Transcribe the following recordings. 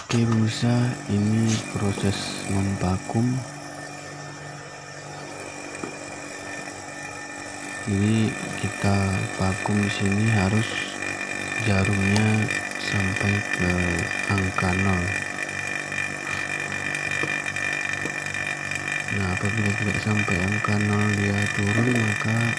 Oke pemirsa, ini proses memvakum. Jadi kita vakum di sini harus jarumnya sampai ke angka 0. Nah, apabila tidak sampai angka 0 dia turun, maka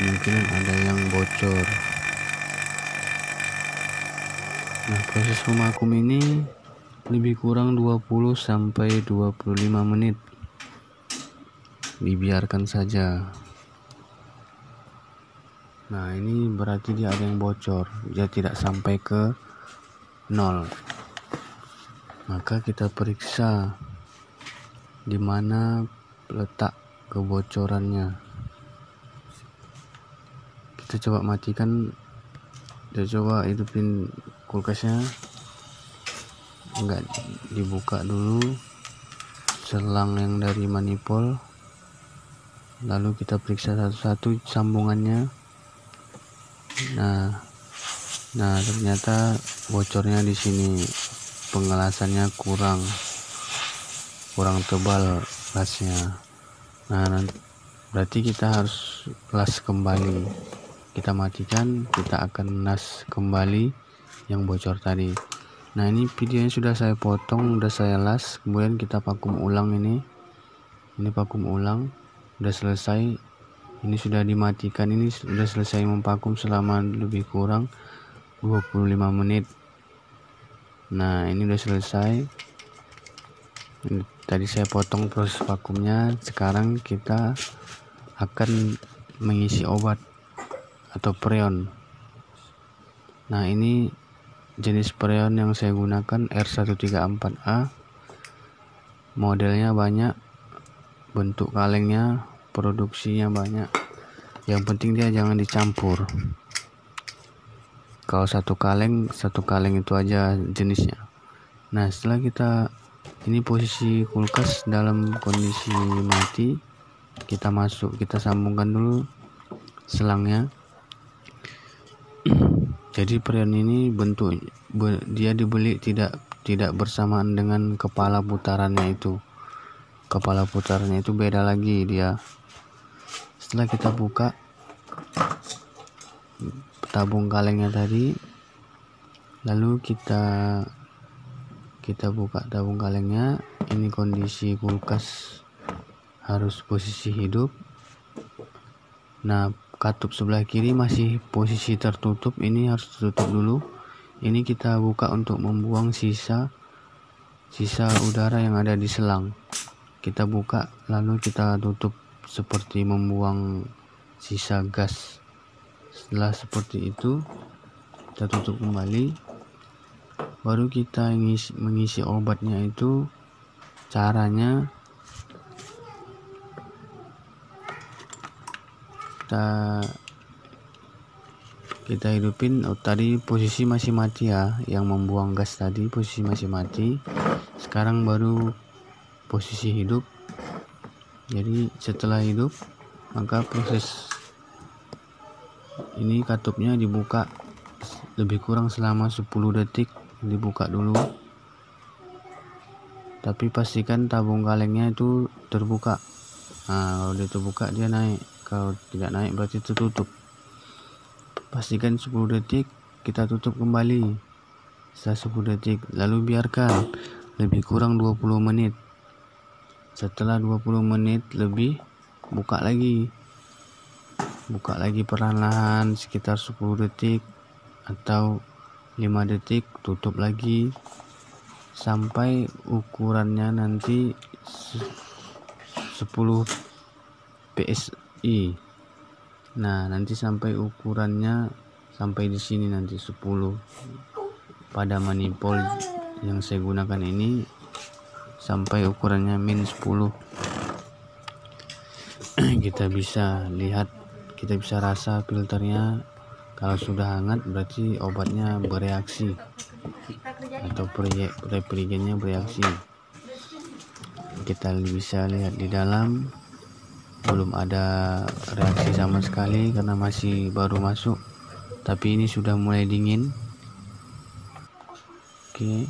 kemungkinan ada yang bocor. Nah, proses memakum ini lebih kurang 20 sampai 25 menit. Dibiarkan saja. Nah, ini berarti dia ada yang bocor, dia tidak sampai ke 0. Maka kita periksa di mana letak kebocorannya. Kita coba matikan, kita coba hidupin kulkasnya, enggak dibuka dulu selang yang dari manifold, lalu kita periksa satu-satu sambungannya. Nah ternyata bocornya di sini, pengelasannya kurang tebal lasnya. Nah, berarti kita harus las kembali. Kita matikan, kita akan las kembali yang bocor tadi. Nah, ini videonya sudah saya potong, sudah saya las, kemudian kita vakum ulang. Ini vakum ulang, sudah selesai. Ini sudah dimatikan, ini sudah selesai memvakum selama lebih kurang 25 menit. Nah, ini sudah selesai. Tadi saya potong proses vakumnya. Sekarang kita akan mengisi obat atau freon. Nah, ini jenis freon yang saya gunakan R134A. Modelnya banyak, bentuk kalengnya, produksinya banyak. Yang penting dia jangan dicampur. Kalau satu kaleng itu aja jenisnya. Nah, setelah ini posisi kulkas dalam kondisi mati, kita sambungkan dulu selangnya. Jadi freon ini dia dibeli tidak bersamaan dengan kepala putarannya itu. Kepala putarannya itu beda lagi dia. Setelah kita buka tabung kalengnya tadi, lalu kita buka tabung kalengnya. Ini kondisi kulkas harus posisi hidup. Nah, katup sebelah kiri masih posisi tertutup, ini harus ditutup dulu. Ini kita buka untuk membuang sisa udara yang ada di selang. Kita buka lalu kita tutup seperti membuang sisa gas. Setelah seperti itu, kita tutup kembali. Baru kita mengisi obatnya. Itu caranya, kita hidupin. Tadi posisi masih mati ya, yang membuang gas tadi posisi masih mati. Sekarang baru posisi hidup. Jadi setelah hidup, maka proses ini katupnya dibuka lebih kurang selama 10 detik. Dibuka dulu, tapi pastikan tabung kalengnya itu terbuka. Nah, kalau dia terbuka dia naik, kalau tidak naik berarti tertutup. Pastikan 10 detik, kita tutup kembali setelah 10 detik, lalu biarkan lebih kurang 20 menit. Setelah 20 menit lebih, buka lagi perlahan-lahan sekitar 10 detik atau 5 detik, tutup lagi sampai ukurannya nanti 10 PSI. Nah, nanti sampai ukurannya sampai di sini nanti 10. Pada manifold yang saya gunakan ini sampai ukurannya min 10. Kita bisa lihat, kita bisa rasa filternya. Kalau sudah hangat berarti obatnya bereaksi atau reagennya bereaksi. Kita bisa lihat di dalam belum ada reaksi sama sekali karena masih baru masuk, tapi ini sudah mulai dingin. Oke.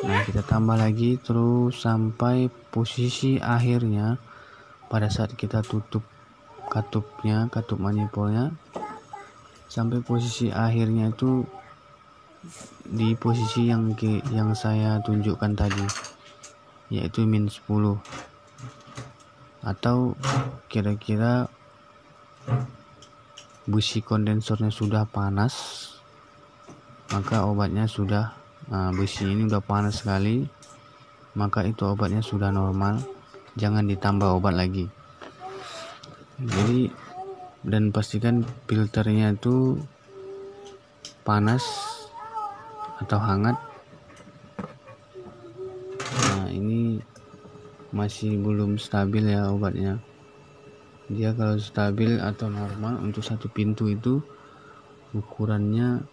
Nah, kita tambah lagi terus sampai posisi akhirnya. Pada saat kita tutup katup manifolnya, sampai posisi akhirnya itu di posisi yang saya tunjukkan tadi, yaitu min 10, atau kira-kira busi kondensornya sudah panas, maka obatnya sudah busi ini udah panas sekali, maka itu obatnya sudah normal, jangan ditambah obat lagi. Jadi, dan pastikan filternya itu panas atau hangat. Nah, ini masih belum stabil ya obatnya. Dia kalau stabil atau normal untuk satu pintu itu ukurannya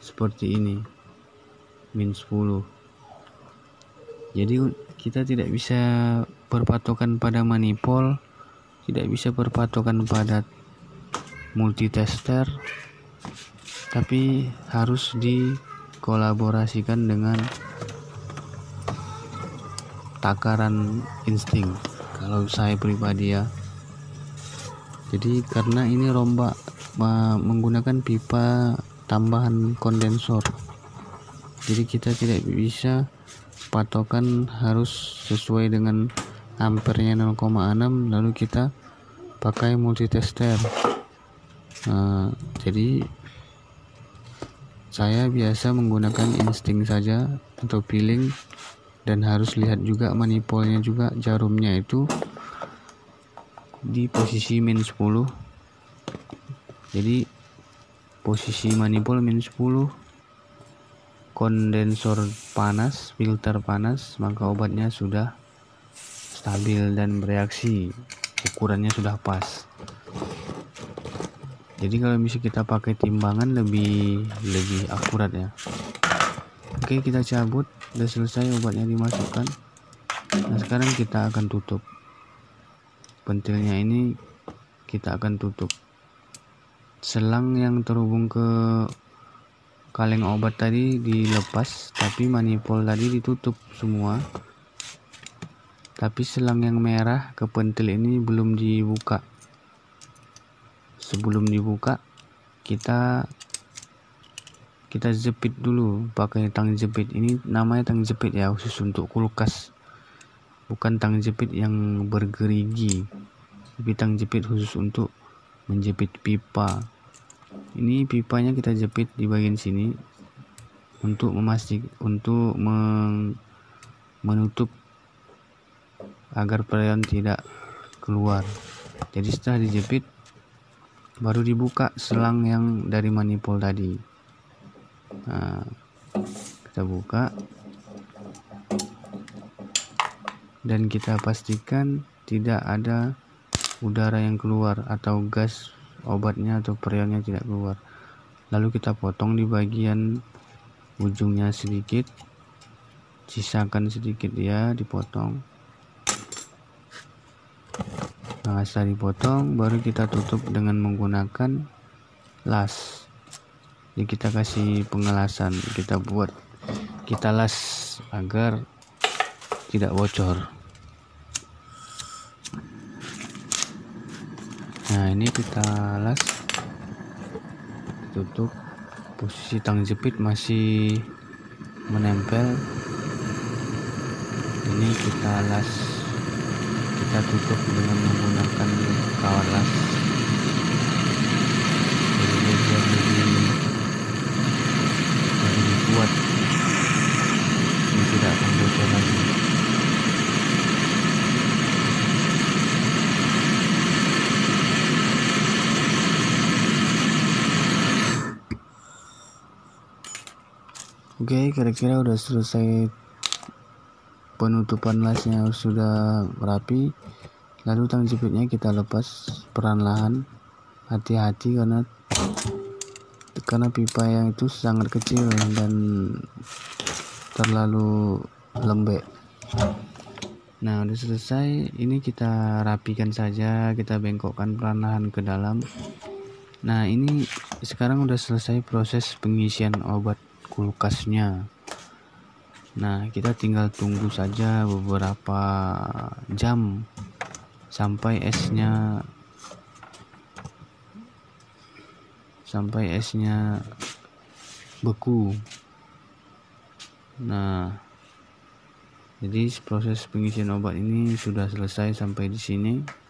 seperti ini, min 10. Jadi kita tidak bisa berpatokan pada manipul, tidak bisa berpatokan pada multitester, tapi harus dikolaborasikan dengan takaran insting kalau saya pribadi ya. Jadi karena ini rombak menggunakan pipa tambahan kondensor, jadi kita tidak bisa patokan harus sesuai dengan ampernya 0,6 lalu kita pakai multitester. Jadi saya biasa menggunakan insting saja atau feeling, dan harus lihat juga manipulnya juga, jarumnya itu di posisi min 10. Jadi posisi manipul min 10, kondensor panas, filter panas, maka obatnya sudah stabil dan bereaksi, ukurannya sudah pas. Jadi kalau bisa kita pakai timbangan lebih akurat ya. Oke, kita cabut, udah selesai obatnya dimasukkan. Nah, sekarang kita akan tutup ventilnya, ini kita akan tutup. Selang yang terhubung ke kaleng obat tadi dilepas, tapi manipul tadi ditutup semua. Tapi selang yang merah ke pentil ini belum dibuka. Sebelum dibuka, kita jepit dulu pakai tang jepit. Ini namanya tang jepit ya, khusus untuk kulkas, bukan tang jepit yang bergerigi, tapi tang jepit khusus untuk menjepit pipa. Ini pipanya kita jepit di bagian sini untuk menutup agar freon tidak keluar. Jadi setelah dijepit baru dibuka selang yang dari manipul tadi. Nah, kita buka dan kita pastikan tidak ada udara yang keluar atau gas obatnya atau freonnya tidak keluar. Lalu kita potong di bagian ujungnya sedikit, sisakan sedikit ya, dipotong. Nah, setelah dipotong baru kita tutup dengan menggunakan las. Jadi kita kasih pengelasan, kita las agar tidak bocor. Nah, ini kita las, tutup, posisi tang jepit masih menempel. Ini kita las, kita tutup dengan menggunakan kawat las. Jadi biar lebih kuat, ini tidak akan bocor lagi. Oke, kira-kira udah selesai penutupan lasnya, sudah rapi. Lalu tang jepitnya kita lepas perlahan, hati-hati karena pipa yang itu sangat kecil dan terlalu lembek. Nah, udah selesai, ini kita rapikan saja, kita bengkokkan perlahan ke dalam. Nah, ini sekarang udah selesai proses pengisian obat kulkasnya. Nah, kita tinggal tunggu saja beberapa jam sampai esnya beku. Nah, jadi proses pengisian obat ini sudah selesai sampai di sini.